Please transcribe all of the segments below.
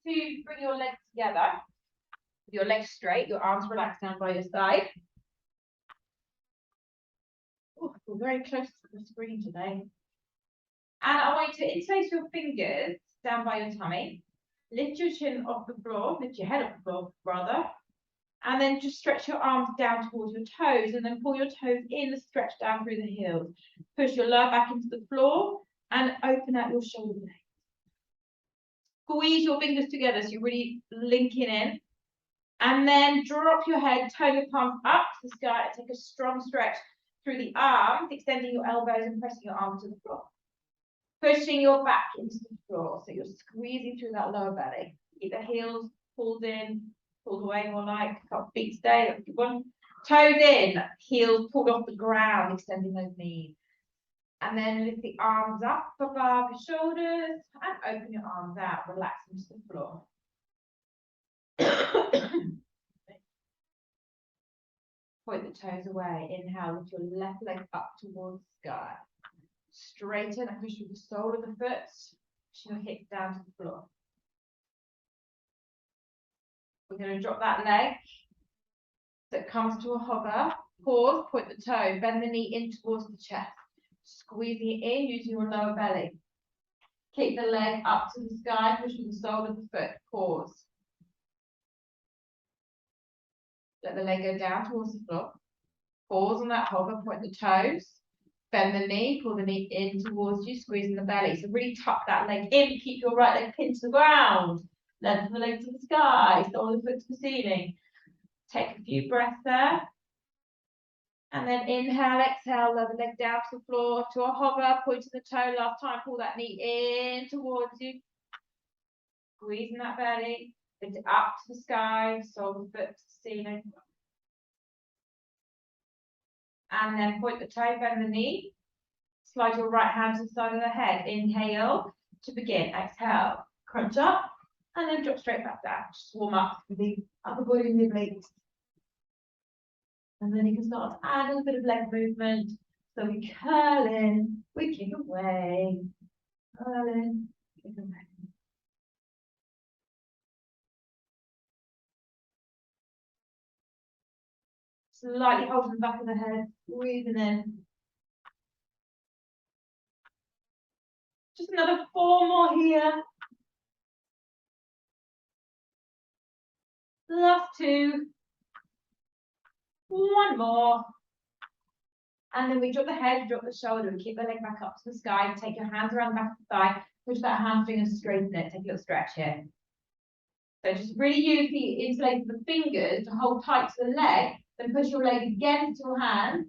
to bring your legs together. With your legs straight, your arms relaxed down by your side. Oh, we're very close to the screen today. And I want you to interlace your fingers down by your tummy. Lift your chin off the floor, lift your head off the floor, rather. And then just stretch your arms down towards your toes and then pull your toes in and stretch down through the heels. Push your lower back into the floor and open out your shoulder blades. Squeeze your fingers together so you're really linking in. And then drop your head, turn your palms up to the sky and take a strong stretch through the arms, extending your elbows and pressing your arms to the floor. Pushing your back into the floor. So you're squeezing through that lower belly. Keep the heels pulled in, pulled away more like, feet stay, that's a good one. Toes in, heels pulled off the ground, extending those knees. And then lift the arms up above your shoulders and open your arms out, relax into the floor. Point the toes away. Inhale, lift your left leg up towards the sky. Straighten and push with the sole of the foot, pushing your hips down to the floor. We're going to drop that leg so it comes to a hover. Pause, point the toe, bend the knee in towards the chest. Squeezing it in using your lower belly. Kick the leg up to the sky, push with the sole of the foot. Pause. Let the leg go down towards the floor. Pause on that hover, point the toes. Bend the knee, pull the knee in towards you, squeezing the belly. So really tuck that leg in, keep your right leg pinned to the ground. Lengthen the leg to the sky, sole of the foot to the ceiling. Take a few breaths there. And then inhale, exhale, lower the leg down to the floor, to a hover, pointing the toe last time, pull that knee in towards you. Squeezing that belly, lift it up to the sky, sole of the foot to the ceiling. And then point the toe, bend the knee. Slide your right hand to the side of the head. Inhale to begin. Exhale, crunch up, and then drop straight back down. Just warm up with the upper body and the obliques. And then you can start to add a little bit of leg movement. So we curl in, we kick away. Curl in, kick away. Slightly holding the back of the head, breathing in. Just another 4 more here. Last 2. 1 more. And then we drop the head, drop the shoulder, and keep the leg back up to the sky. Take your hands around the back of the thigh, push that hamstring and straighten it. Take a little stretch here. So just really use the interlace of the fingers to hold tight to the leg, then push your leg against your hand,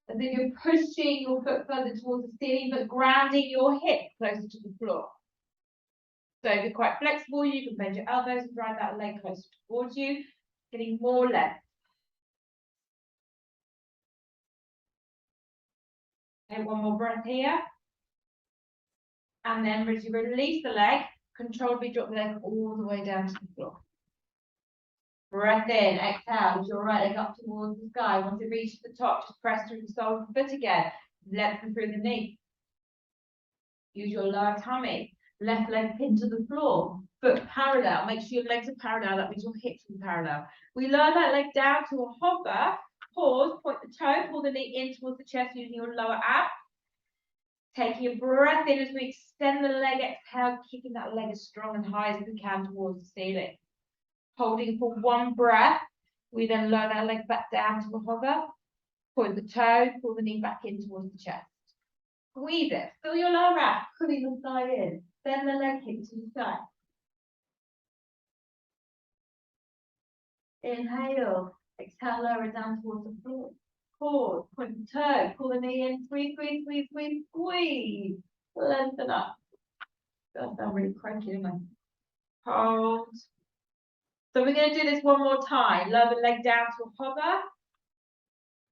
as if you're pushing your foot further towards the ceiling, but grounding your hip closer to the floor. So if you're quite flexible, you can bend your elbows and drive that leg closer towards you, getting more length. Take 1 more breath here. And then as you release the leg, controllably drop the leg all the way down to the floor. Breath in, exhale, lift your right leg up towards the sky. Once it reaches the top, just press through the sole of the foot again. Lengthen through the knee. Use your lower tummy. Left leg pinned to the floor. Foot parallel. Make sure your legs are parallel. That means your hips are parallel. We lower that leg down to a hover. Pause, point the toe, pull the knee in towards the chest using your lower ab. Taking a breath in as we extend the leg, exhale, keeping that leg as strong and high as we can towards the ceiling. Holding for 1 breath. We then lower that leg back down to a hover. Point the toe, pull the knee back in towards the chest. Squeeze it. Feel your lower ab, pulling the thigh in. Bend the leg hip to the side. Inhale. Exhale, lower it down towards the floor. Pause. Point the toe. Pull the knee in. Squeeze, squeeze, squeeze, squeeze, squeeze. Lengthen up. That sounds really cranky, isn't it? Hold. So we're going to do this 1 more time. Lower the leg down to a hover.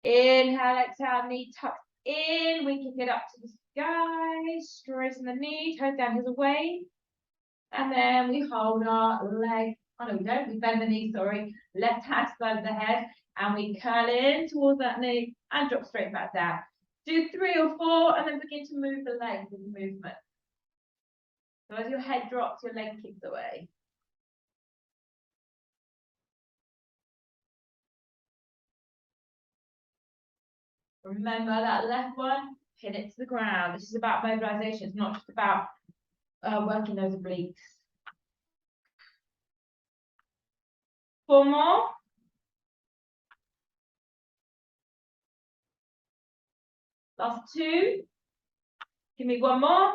Inhale, exhale, knee tucked in. We kick it up to the sky. Straighten the knee, toes down, heels away. And then we hold our leg. Oh no, we don't. We bend the knee, sorry. Left hand side of the head. And we curl in towards that knee and drop straight back down. Do 3 or 4 and then begin to move the legs with the movement. So as your head drops, your leg kicks away. Remember that left one, pin it to the ground. This is about mobilization. It's not just about working those obliques. 4 more. Last 2. Give me 1 more.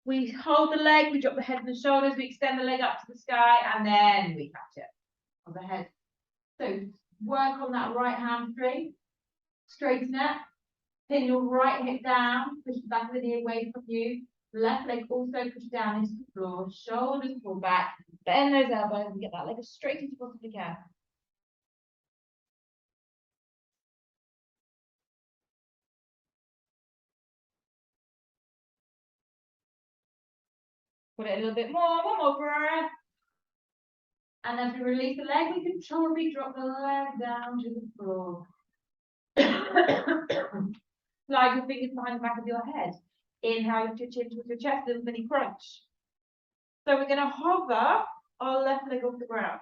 We hold the leg, we drop the head and the shoulders, we extend the leg up to the sky, and then we catch it on the head. So work on that right hamstring, straighten it, pin your right hip down, push the back of the knee away from you, left leg also push down into the floor, shoulders pull back, bend those elbows and get that leg as straight as you possibly can. Put it a little bit more, 1 more breath. And as we release the leg, we controllably drop the leg down to the floor. Slide your fingers behind the back of your head. Inhale, lift your chin towards your chest, little mini crunch. So we're going to hover our left leg off the ground.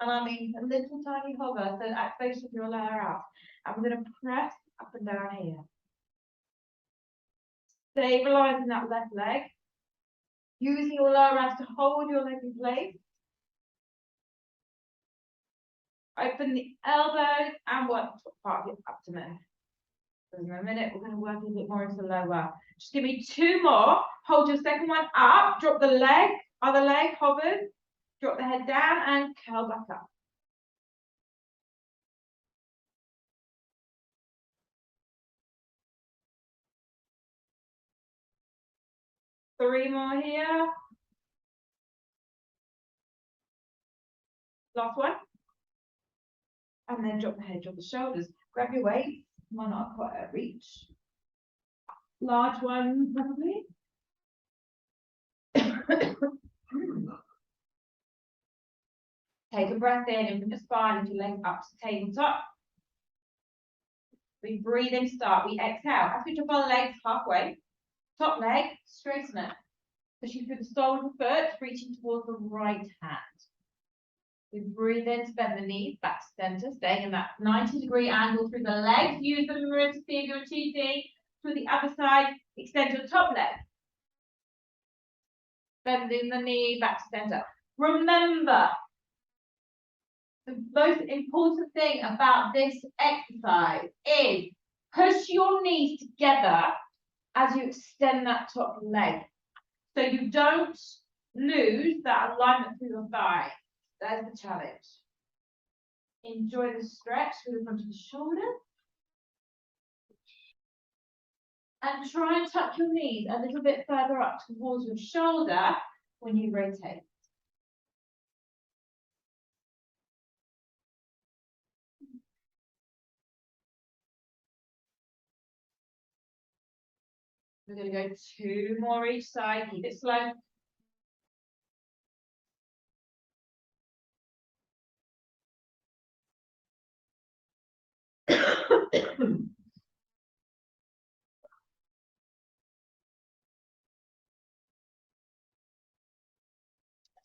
And I mean a little tiny hover, so activation of your lower out. And we're going to press up and down here. Stabilizing that left leg. Using your lower abs to hold your leg in place. Open the elbows and work the top part of your abdomen. So in a minute, we're going to work a bit more into the lower. Just give me 2 more. Hold your second one up. Drop the leg, other leg, hovered. Drop the head down and curl back up. Three more here. Last one. And then drop the head, drop the shoulders. Grab your weight. Might not quite reach. Large one, probably. Take a breath in and from the spine and your leg up to tabletop. We breathe in, start. We exhale. As we drop our legs halfway, top leg, straighten it. Pushing through the sole of the foot, reaching towards the right hand. We breathe in, bend the knees, back to center, staying in that 90-degree angle through the legs. Use the mirror to see if you're cheating. To the other side, extend your top leg. Bending the knee, back to center. Remember, the most important thing about this exercise is push your knees together as you extend that top leg. So you don't lose that alignment through your thigh. There's the challenge. Enjoy the stretch through the front of the shoulder. And try and tuck your knees a little bit further up towards your shoulder when you rotate. We're going to go 2 more each side. Keep it slow.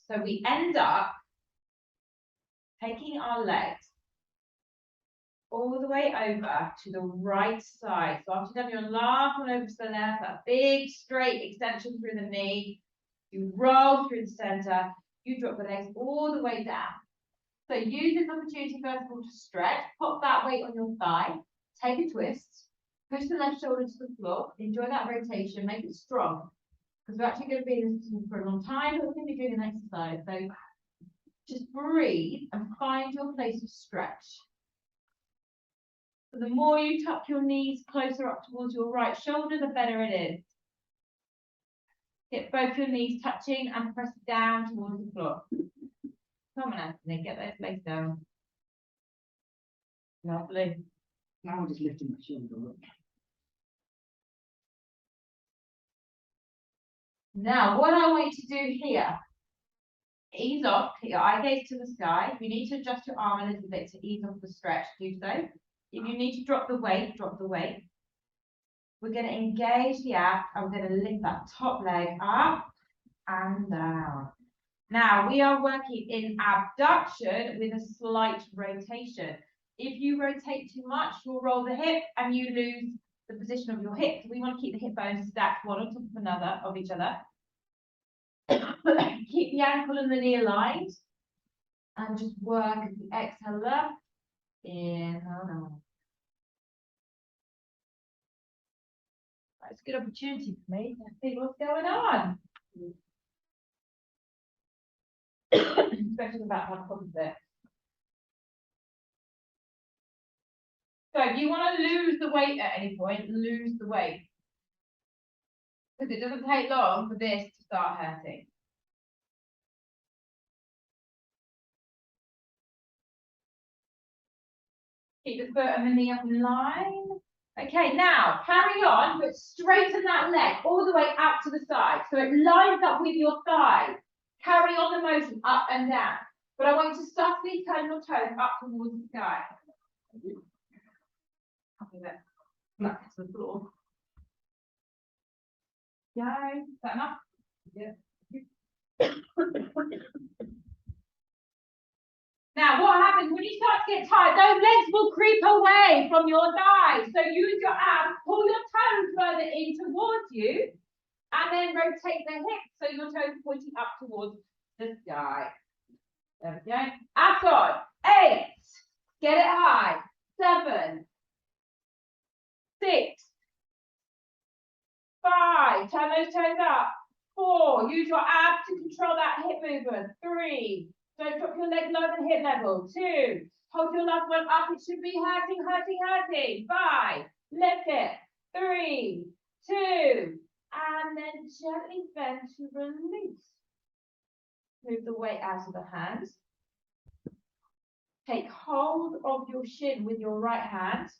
So we end up taking our legs all the way over to the right side. So after you've done your last one over to the left, that big straight extension through the knee, you roll through the center, you drop the legs all the way down. So use this opportunity first of all to stretch, pop that weight on your thigh, take a twist, push the left shoulder to the floor, enjoy that rotation, make it strong. Because we're actually going to be in this position for a long time, but we're going to be doing an exercise. So just breathe and find your place of stretch. So the more you tuck your knees closer up towards your right shoulder, the better it is. Get both your knees touching and press down towards the floor. Come on, Anthony, get those legs down. Lovely. Now I'm just lifting my shoulder up. Now, what I want you to do here, ease off, get your eye gaze to the sky. If you need to adjust your arm a little bit to ease off the stretch, do so. If you need to drop the weight, drop the weight. We're going to engage the abs and we're going to lift that top leg up and down. Now, we are working in abduction with a slight rotation. If you rotate too much, you'll roll the hip and you lose the position of your hip. We want to keep the hip bones stacked one on top of another of each other. Keep the ankle and the knee aligned. And just work as the exhale up. Inhale down. That's a good opportunity for me to see what's going on. Especially about my problems there. So if you want to lose the weight at any point, lose the weight. Because it doesn't take long for this to start hurting. Keep the foot and the knee up in line. Okay, now carry on, but straighten that leg all the way out to the side. So it lines up with your thigh. Carry on the motion up and down. But I want you to softly turn your toes up towards the sky. Flat to the floor. Yeah, is that enough? Yeah. Now, what happens when you start to get tired? Those legs will creep away from your thighs. So use your abs, pull your toes further in towards you, and then rotate the hips so your toes pointing up towards the sky. There we go. Abs on. 8. Get it high. 7. 6. 5. Turn those toes up. 4. Use your abs to control that hip movement. 3. Don't drop your leg lower than hip level. 2. Hold your last one up. It should be hurting, hurting, hurting. 5. Lift it. 3, 2. And then gently bend to release. Move the weight out of the hands. Take hold of your shin with your right hand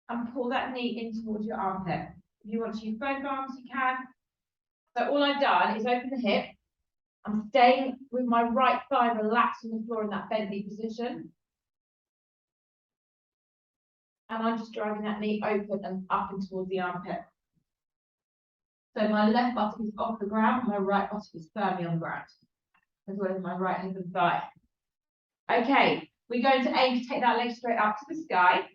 and pull that knee in towards your armpit. If you want to use both arms, you can. So all I've done is open the hip. I'm staying with my right thigh relaxed on the floor in that bendy position. And I'm just driving that knee open and up and towards the armpit. So my left buttock is off the ground, my right buttock is firmly on the ground, as well as my right hip and thigh. Okay, we're going to aim to take that leg straight up to the sky.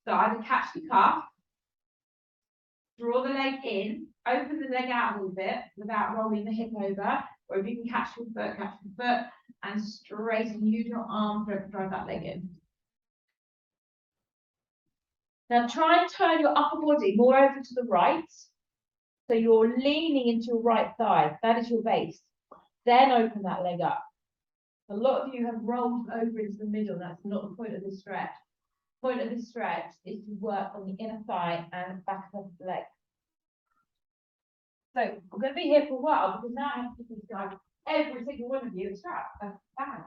So either catch the calf, draw the leg in, open the leg out a little bit without rolling the hip over, or if you can catch your foot, and straighten, use your arm to drive that leg in. Now try and turn your upper body more over to the right. So you're leaning into your right thigh. That is your base. Then open that leg up. A lot of you have rolled over into the middle. That's not the point of this stretch. The point of this stretch is to work on the inner thigh and back of the leg. So we're going to be here for a while because now I have to describe every single one of you a strap. Bang.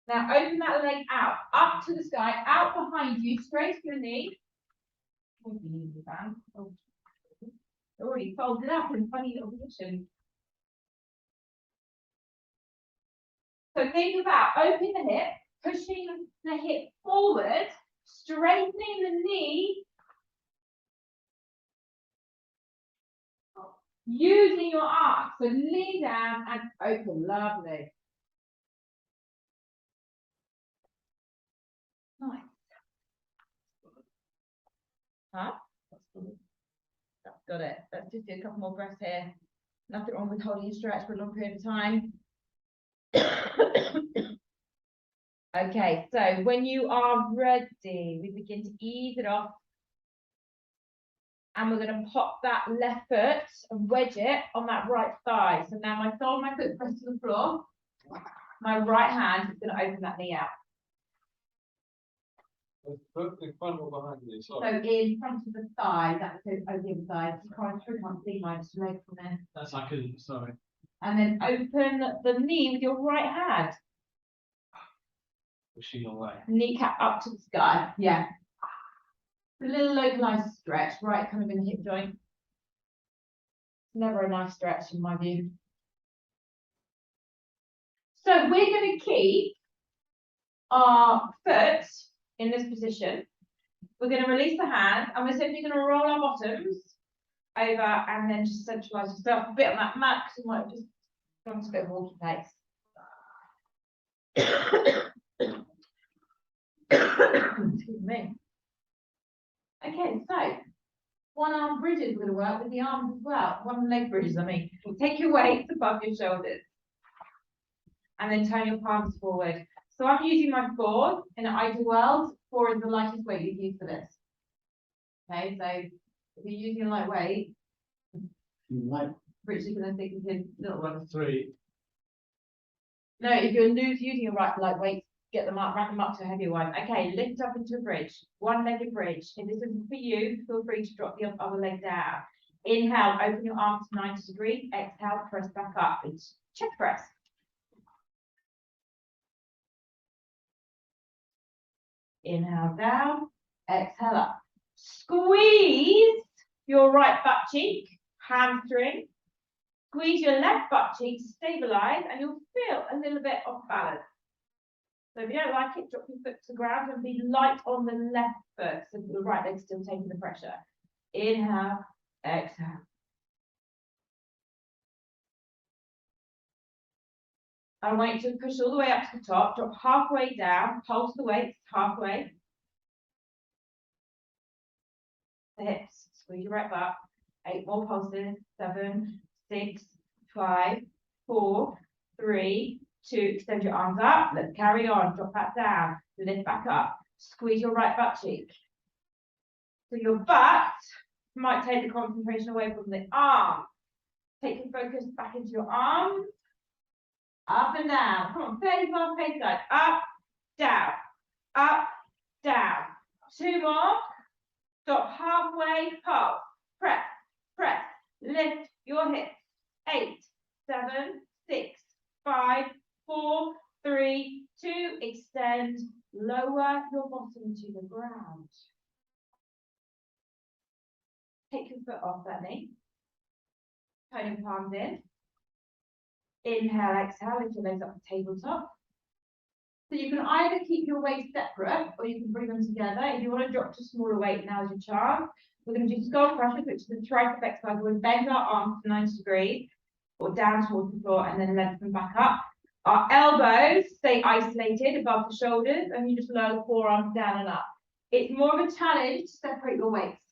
Now open that leg out, up to the sky, out behind you, straight to your knee. Oh, already folded up in funny little position. So think about opening the hip, pushing the hip forward, straightening the knee, using your arms. So lean down and open. Lovely. Nice. Huh? That's got it. Let's just do a couple more breaths here. Nothing wrong with holding a stretch for a long period of time. Okay, so when you are ready, we begin to ease it off. And we're going to pop that left foot and wedge it on that right thigh. So now my sole of my foot pressed to the floor. My right hand is going to open that knee out. In front or behind you? So in front of the thigh, that's over the other side. You can't see my leg from there. That's I couldn't, sorry. And then open the knee with your right hand. Pushing away. Kneecap up to the sky. Yeah. A little localized stretch, right, kind of in the hip joint. Never a nice stretch in my view. So we're going to keep our foot in this position. We're going to release the hand and we're simply going to roll our bottoms over and then just centralize yourself a bit on that mat because you might have just gone to a bit of walking pace. Excuse me. Okay, so one arm bridges are going to work with the arms as well. One leg bridges, I mean. Take your weights above your shoulders. And then turn your palms forward. So I'm using my 4 in an ideal world. 4 is the lightest weight you'd use for this. Okay, so if you're using a light weight, Like, Richard's going to think of his little one. 3. No, if you're using a light weight, get them up, wrap them up to a heavier one. Okay, lift up into a bridge, one-legged bridge. If this isn't for you, feel free to drop the other leg down. Inhale, open your arms to 90 degrees. Exhale, press back up. It's chest press. Inhale down, exhale up. Squeeze your right butt cheek, hamstring. Squeeze your left butt cheek to stabilize, and you'll feel a little bit off balance. So if you don't like it, drop your foot to the ground and be light on the left foot so that the right leg's still taking the pressure. Inhale, exhale. I want you to push all the way up to the top, drop halfway down, pulse the weights halfway. The hips, squeeze your right butt. 8 more pulses. 7, 6, 5, 4, 3, 2. Extend your arms up. Let's carry on. Drop that down. Lift back up. Squeeze your right butt cheek. So your butt might take the concentration away from the arm. Take your focus back into your arms. Up and down. Come on, 30 fast pace guys. Up, down, up, down. 2 more. Stop halfway, pulse. Press, press. Lift your hips. 8, 7, 6, 5, 4, 3, 2. Extend. Lower your bottom to the ground. Take your foot off that knee. Turn your palms in. Inhale, exhale, lift your legs up to tabletop. So you can either keep your weights separate or you can bring them together. If you want to drop to smaller weight, now's your chance. We're going to do skull crushes, which is the tricep exercise. We'll bend our arms to 90 degrees or down towards the floor and then lift them back up. Our elbows stay isolated above the shoulders and you just lower the forearms down and up. It's more of a challenge to separate your weights,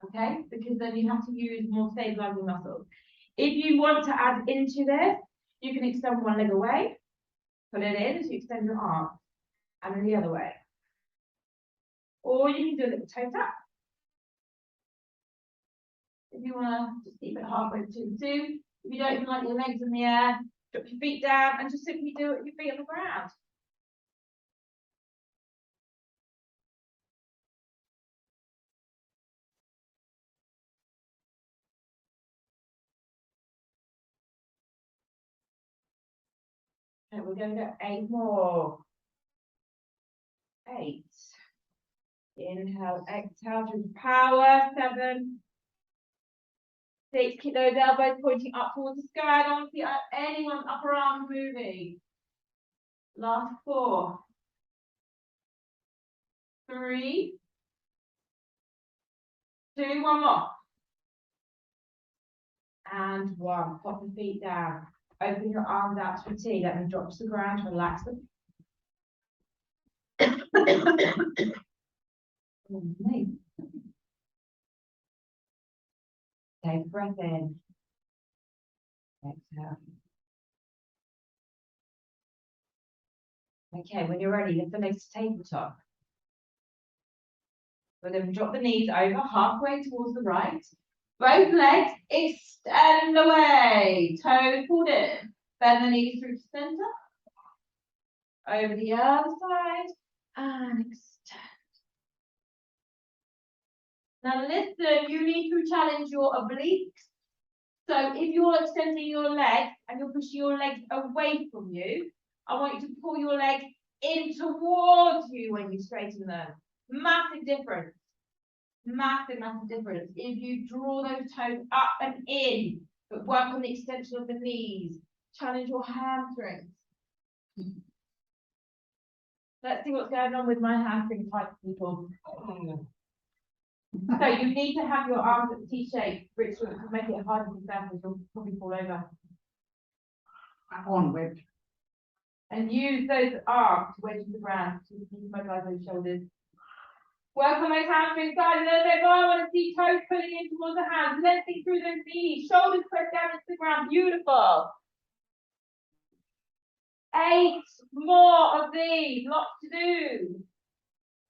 okay? Because then you have to use more stabilizing muscles. If you want to add into this, you can extend one leg away, put it in as you extend your arm, and then the other way. Or you can do a little toe tap. If you want to just keep it halfway between the two. If you don't even like your legs in the air, drop your feet down and just simply do it with your feet on the ground. Okay, we're going to go 8 more. 8. Inhale, exhale, just power. 7, 6. Keep those elbows pointing up towards the sky. I don't want to see anyone's upper arm moving. Last 4. 3, 2, 1 more. And 1. Pop the feet down. Open your arms out to a T. Let them drop to the ground. Relax them. Take a breath in. Exhale. Okay, when you're ready, lift the legs to tabletop. We're going to drop the knees over halfway towards the right. Both legs extend away. Toes pulled in. Bend the knees through the center. Over the other side. And extend. Now listen, you need to challenge your obliques. So if you're extending your legs and you're pushing your legs away from you, I want you to pull your legs in towards you when you straighten them. Massive difference. Massive, massive difference. If you draw those toes up and in, but work on the extension of the knees, challenge your hamstrings. Let's see what's going on with my hamstring type people. So you need to have your arms at T-shape, which will make it harder for yourself, as you'll probably fall over. on with. And use those arms to wedge to the ground to mobilize those shoulders. Work on those hamstrings side a little bit more. I want to see toes pulling in towards the hands. Lengthening through those knees. Shoulders pressed down into the ground. Beautiful. 8 more of these. Lots to do.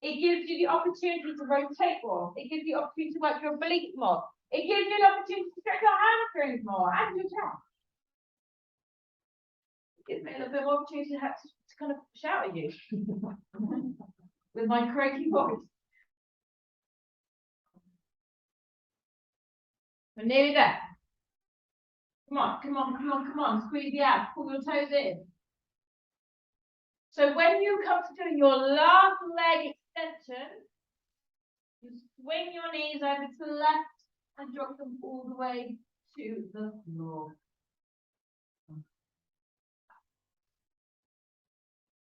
It gives you the opportunity to rotate more. It gives you the opportunity to work your obliques more. It gives you an opportunity to stretch your hamstrings more and your chest. It gives me a little bit more opportunity to kind of shout at you with my croaky voice. We're nearly there. Come on, come on, come on, come on. Squeeze the abs. Pull your toes in. So when you come to doing your last leg extension, you swing your knees over to the left and drop them all the way to the floor.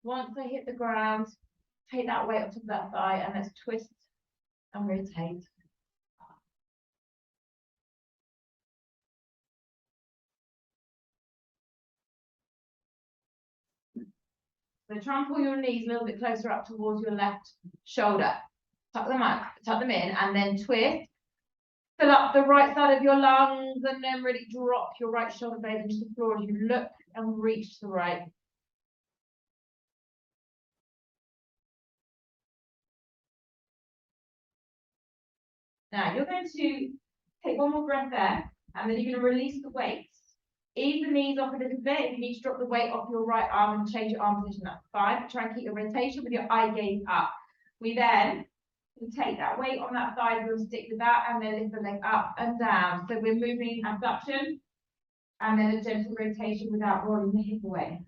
Once they hit the ground, take that weight up to that thigh and let's twist and rotate. So try and pull your knees a little bit closer up towards your left shoulder. Tuck them up, tuck them in, and then twist. Fill up the right side of your lungs, and then really drop your right shoulder blade into the floor as you look and reach to the right. Now you're going to take one more breath there, and then you're going to release the weights. Ease the knees off a little bit. If you need to drop the weight off your right arm and change your arm position, that's fine. Try and keep your rotation with your eye gaze up. We then can take that weight on that side, we'll stick with that, and then lift the leg up and down. So we're moving abduction, and then a gentle rotation without rolling the hip away.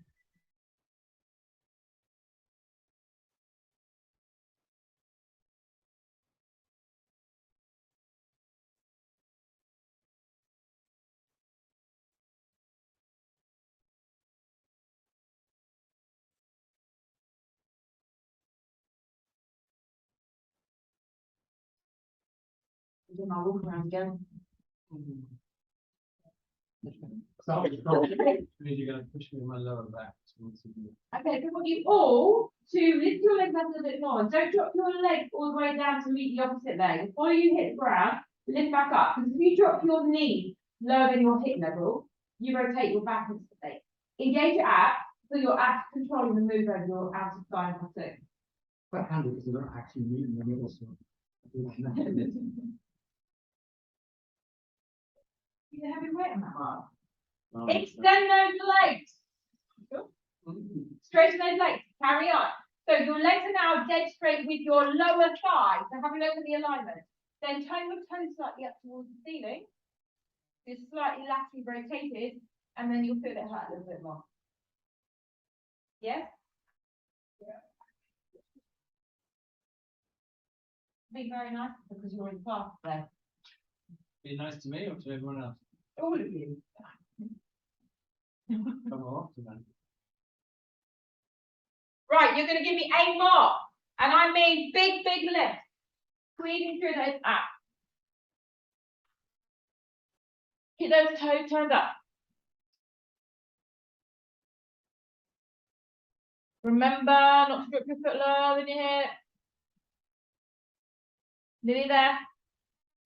Do my walk around again. So you're going to push me in my lower back. Okay, so I want you all to lift your legs up a little bit more. Don't drop your legs all the way down to meet the opposite leg. Before you hit the ground, lift back up. Because if you drop your knee lower than your hip level, you rotate your back into the leg. Engage your abs, so your abs controlling the move over your outer thigh muscle. Quite handy because they're not actually moving the middle, so. You have your weight on that mark. Um, Extend those legs. Straighten those legs. Carry on. So your legs are now dead straight with your lower thigh. So have a look at the alignment. Then turn your toes slightly up towards the ceiling. Just slightly laterally rotated, and then you'll feel it hurt a little bit more. Yes? Be very nice because you're in class there. Be nice to me or to everyone else? All of you. Come on, man. Right, you're going to give me 8 more. And I mean big, big lift. Squeezing through those abs. Keep those toes turned up. Remember not to drop your foot lower than your hip. Nearly there.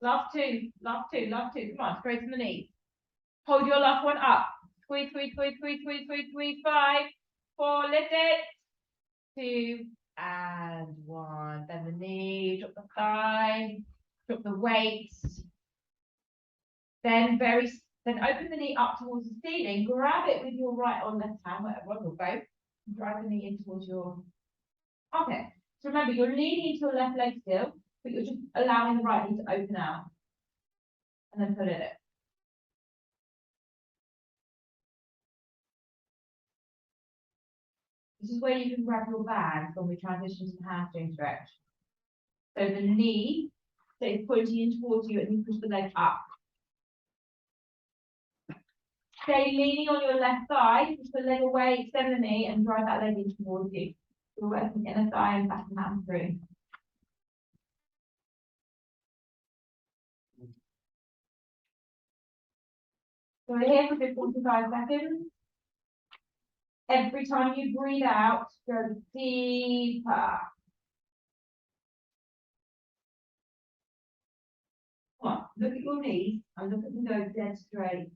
Last two, last two, last two. Come on, straighten the knees. Hold your last one up. Squeeze, squeeze, squeeze, squeeze, squeeze, squeeze, squeeze. 5, 4, lift it. 2 and 1. Bend the knee, drop the thigh, drop the weights. Then open the knee up towards the ceiling. Grab it with your right or left hand, whatever one or both. Drive the knee in towards your. Okay. So remember, you're leaning into your left leg still, but you're just allowing the right knee to open out. And then pull it in. This is where you can grab your bag when we transition to the hamstring stretch. So the knee stays pointing in towards you and you push the leg up. Stay leaning on your left thigh, push the leg away, extend the knee and drive that leg in towards you. We're working inner thigh and back and hamstring. So we're here for 45 seconds. Every time you breathe out, go deeper. Come on, look at your knees and look at them go dead straight.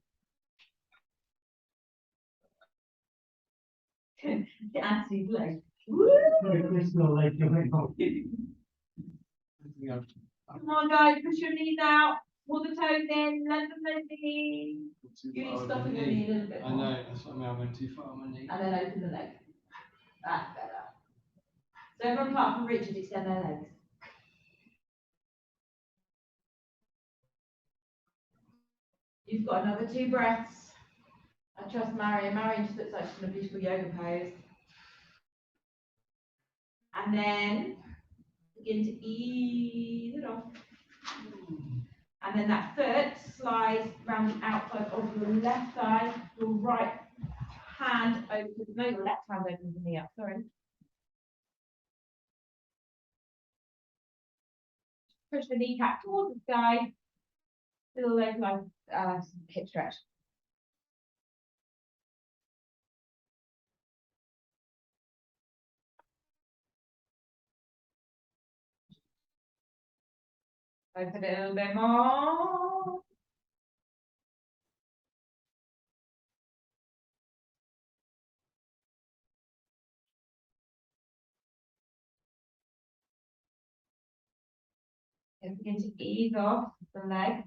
Anthony's leg. Woo! It's not like you're like, oh, Come on, guys, push your knees out. Pull the toes in, lengthen the knees. You need to stop in your knee a little bit I more. know, that's what I mean, I went too far on my knee. And then open the leg. That's better. So everyone apart from Richard, extend their legs. You've got another 2 breaths. I trust Marion. Marion just looks like she's in a beautiful yoga pose. And then begin to ease it off. And then that foot slides around the outside of your left thigh, your right hand opens, no, your left hand opens the knee up, sorry. Push the kneecap towards the sky. Little leg like hip stretch. Open it a little bit more. And begin to ease off the leg,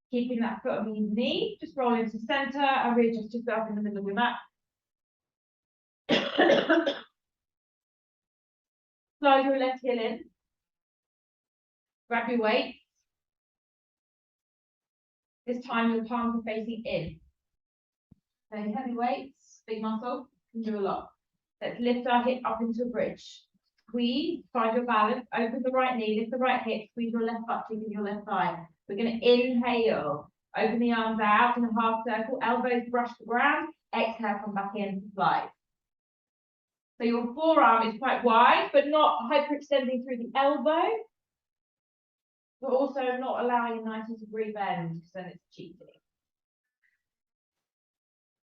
keeping that foot on the knee. Just roll into center and readjust yourself in the middle of your mat. Slide your left heel in. Grab your weight. This time your palms are facing in. So heavy weights, big muscle, can do a lot. Let's lift our hip up into a bridge. Squeeze, find your balance, open the right knee, lift the right hip, squeeze your left butt cheek and your left thigh. We're going to inhale, open the arms out in a half circle, elbows brush the ground, exhale, come back in, slide. So your forearm is quite wide, but not hyperextending through the elbow, but also not allowing a 90-degree bend, because then it's cheating.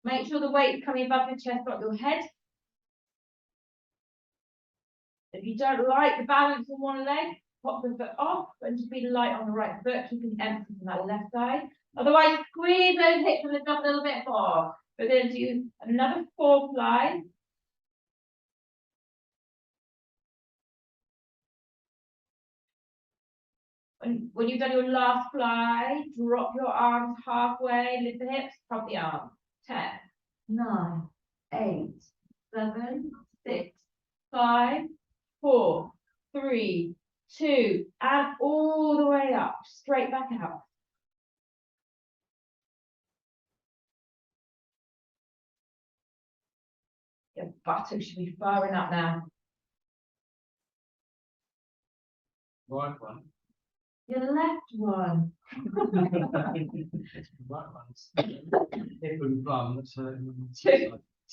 Make sure the weight is coming above your chest, not your head. If you don't like the balance on one leg, pop the foot off and just be light on the right foot, keeping emphasis on that left side. Otherwise, squeeze those hips and lift up a little bit more. We're going to do another 4 flies. When you've done your last fly, drop your arms halfway, lift the hips, pop the arms. 10, 9, 8, 7, 6, 5, 4, 3, 2, and all the way up, straight back out. Your buttocks should be firing up now. Right one. Your left one. Right one's hip and bum, so.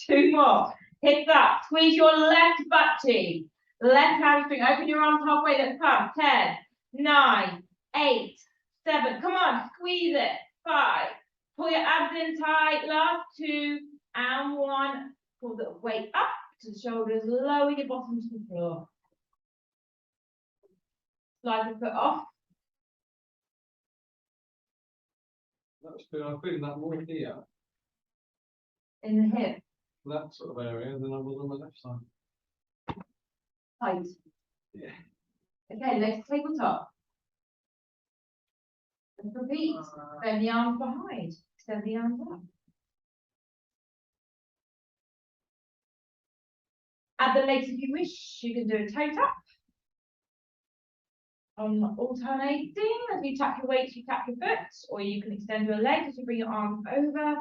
2 more. Hit that. Squeeze your left butt cheek. Left hamstring. Open your arms halfway. Let's come. 10, 9, 8, 7. Come on. Squeeze it. 5. Pull your abs in tight. Last 2 and 1. Pull the weight up to the shoulders. Lower your bottom to the floor. Slide the foot off. That's good, I feel that more here, In the hip. that sort of area, than I was on the left side. Tight. Yeah. Okay, legs tabletop. And repeat. Bend the arms behind. Extend the arms up. Add the legs if you wish. You can do a toe tap. Alternating, as you tap your weights, you tap your foot, or you can extend your legs as you bring your arms over.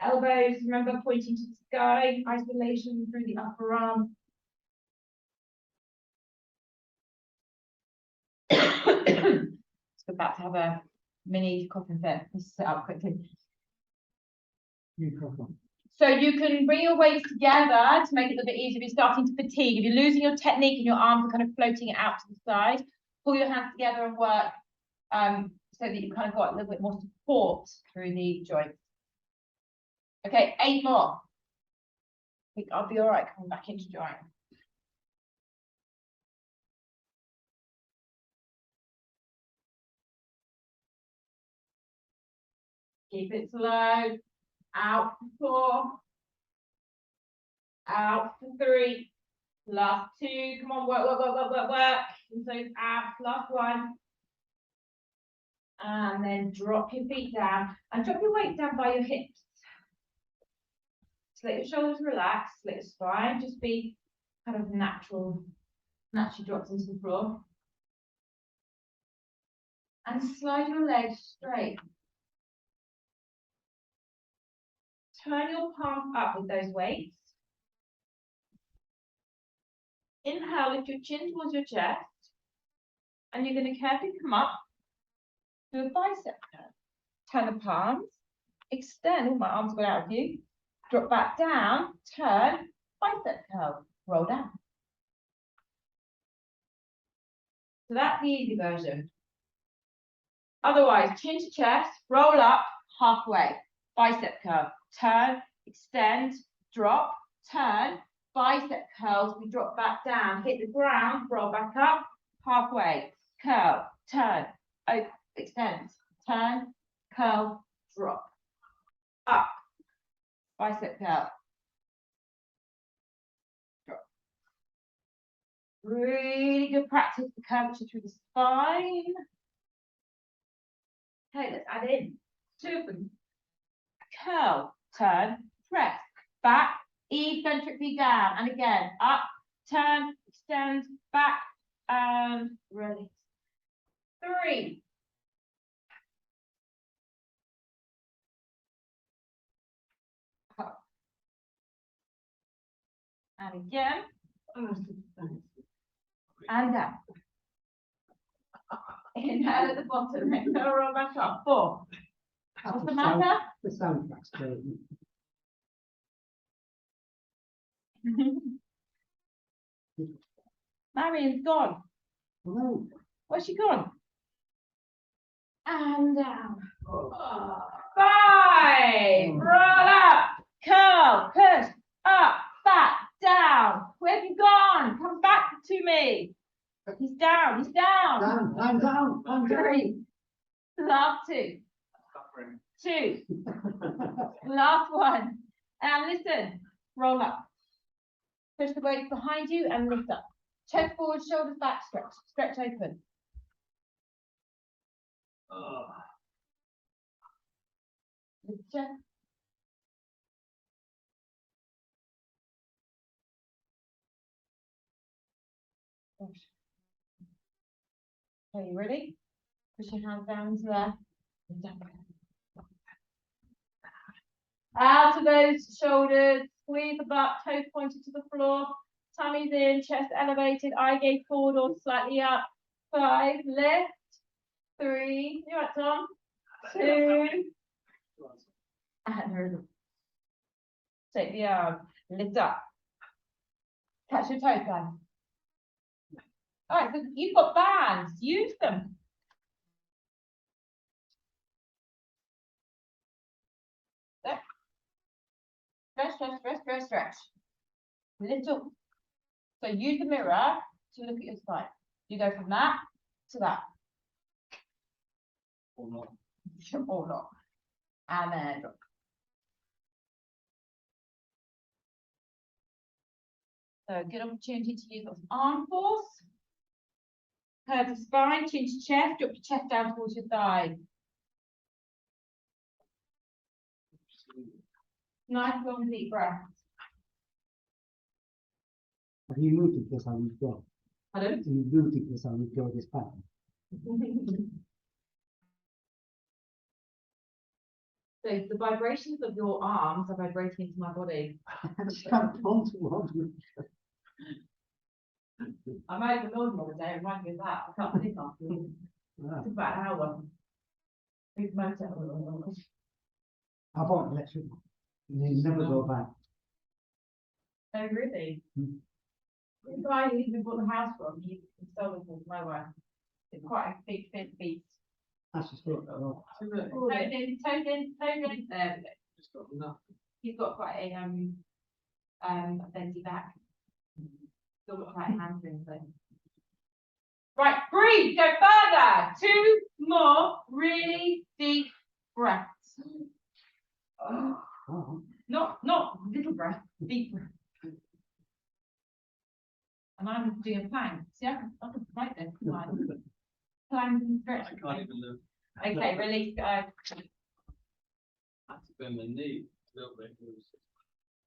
Elbows, remember, pointing to the sky, isolation through the upper arm. It's about to have a mini coughing fit. Let's sit up quickly. So you can bring your weights together to make it a bit easier if you're starting to fatigue. If you're losing your technique and your arms are kind of floating it out to the side, pull your hands together and work so that you've kind of got a little bit more support through the joints. Okay, 8 more. think I'll be all right coming back into joint. Keep it slow. Out for 4. Out for 3. Last 2. Come on, work. And so abs, last 1. And then drop your feet down and drop your weight down by your hips. So let your shoulders relax, let your spine just be kind of naturally drops into the floor. And slide your legs straight. Turn your palms up with those weights. Inhale, lift your chin towards your chest. And you're going to carefully come up to a bicep curl. Turn the palms, extend, my arms go out of you. Drop back down, turn, bicep curl, roll down. So that's the easy version. Otherwise, chin to chest, roll up, halfway, bicep curl, turn, extend, drop, turn, bicep curls, we drop back down, hit the ground, roll back up, halfway, curl, turn, extend, turn, curl, drop, up, bicep curl, drop. Really good practice for curvature through the spine. Okay, let's add in 2 of them. Curl, turn, press, back, eccentrically down, and again, up, turn, extend, back, and release. 3. Up. And again, and down. Inhale at the bottom, exhale, roll back up. 4. What's the matter? The soundtrack's great. Marion's gone. Hello. Where's she gone? And down. 5. Roll up. Curl. Push. Up. Back. Down. Where have you gone? Come back to me. He's down. He's down. Down, I'm down, I'm down. 3. Last 2. 2. Last 1. And listen. Roll up. Push the weight behind you and lift up. Chest forward, shoulders back, stretch. Stretch open. Lift chest. Okay, you ready? Push your hands down into there. And down. Out of those shoulders, squeeze the butt, toes pointed to the floor, tummy's in, chest elevated, eye gaze forward or slightly up. 5, lift. 3, you right, Tom? 2, and release. Take the arm, lift up. Catch your toes, guys. All right, so you've got bands, use them. Stretch. Little. So use the mirror to look at your spine. You go from that to that. Or not. Or not. And then drop. So good opportunity to use lots of arm force. Curve the spine, chin to chest, drop your chest down towards your thighs. Nice long deep breath. Have you moved this how you go? Pardon? Have you moved this how you go this back? So the vibrations of your arms are vibrating into my body. I just can't point towards me. I made the noise the other day, remind me of that. I can't believe after. Ah, It's about an hour. Big motor. I bought electric. You never go back. Oh, really? Hmm. The guy who we bought the house from, he installed it for my wife. It's quite a big beast. That's just it. Oh, Toes in. There we go. Just got enough. He's got quite a bendy back. Still got right hand in place. Right, breathe, go further. 2 more really deep breaths. Oh, Not little breath, deep breath. And I'm doing a plank. See, I can write this. Plank and stretch. I can't even look. Okay, release, go. I have to bend my knee a little bit.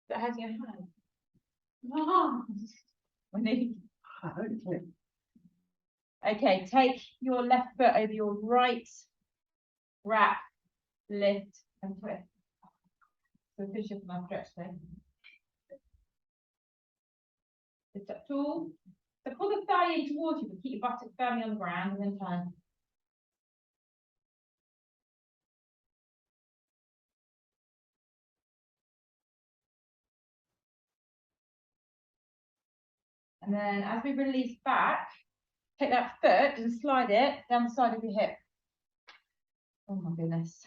So how's your hand? Oh, my knee. okay. Okay, take your left foot over your right, wrap, lift, and twist. So finish up my stretch thing. Lift up tall. So pull the thigh in towards you, but keep your buttocks firmly on the ground, and then turn. And then as we release back, take that foot and slide it down the side of your hip. Oh my goodness.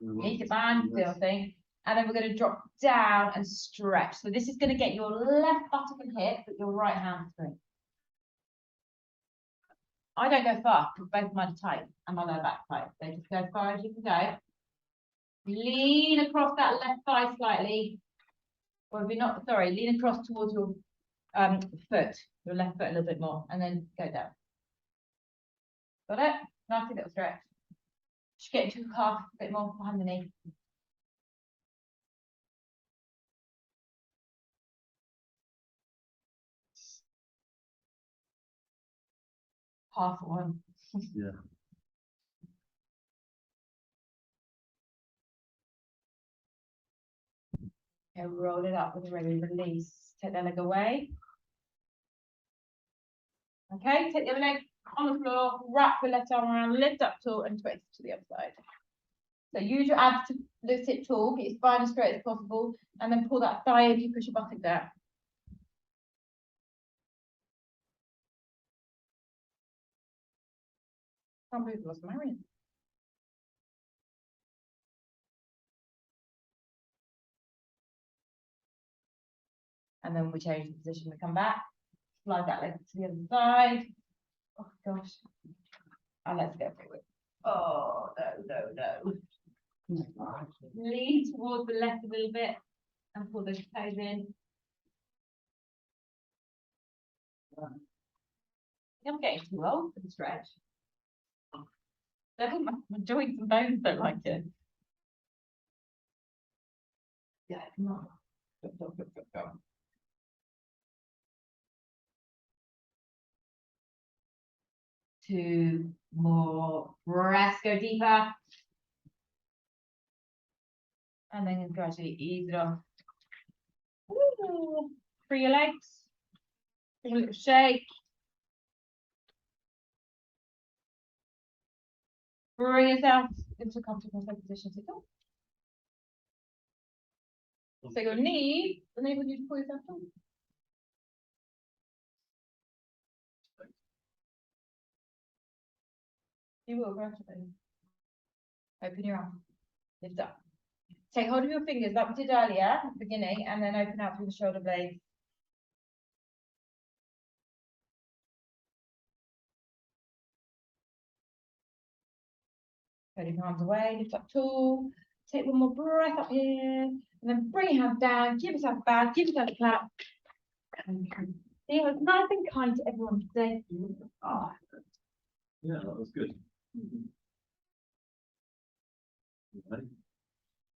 Need to band still thing. And then we're going to drop down and stretch. So this is going to get your left buttock and hip, but your right hand through. I don't go far because both mine are tight and my lower back tight. So just go as far as you can go. Lean across that left thigh slightly. Or if you're not, sorry, lean across towards your foot, your left foot a little bit more, and then go down. Got it? Nice little stretch. Just get into the calf a bit more behind the knee. Half one. Yeah. Okay, roll it up with a ready release. Take that leg away. Okay, take the other leg on the floor, wrap the left arm around, lift up tall and twist to the other side. So use your abs to lift it tall, get your spine as straight as possible, and then pull that thigh in, you push your buttock down. Can't believe I was married. And then we change the position, we come back, slide that leg to the other side. Oh gosh. And let's go for it. Oh, no. Lean towards the left a little bit and pull those toes in. I'm getting too old for the stretch. My joints and bones don't like it. Yeah, come on. Go. 2 more breaths, go deeper. And then gradually ease it off. Ooh. Free your legs. Take a little shake. Bring yourself into a comfortable position. So your knee enable you to pull yourself up. You will gradually. Open your arm. Lift up. Take hold of your fingers like we did earlier at the beginning, and then open out through the shoulder blades. Put your arms away, lift up tall. Take one more breath up here, and then bring your hands down. Give yourself a bow, give yourself a clap. See, it was nice and kind to everyone today. Oh. Yeah, that was good. Ready?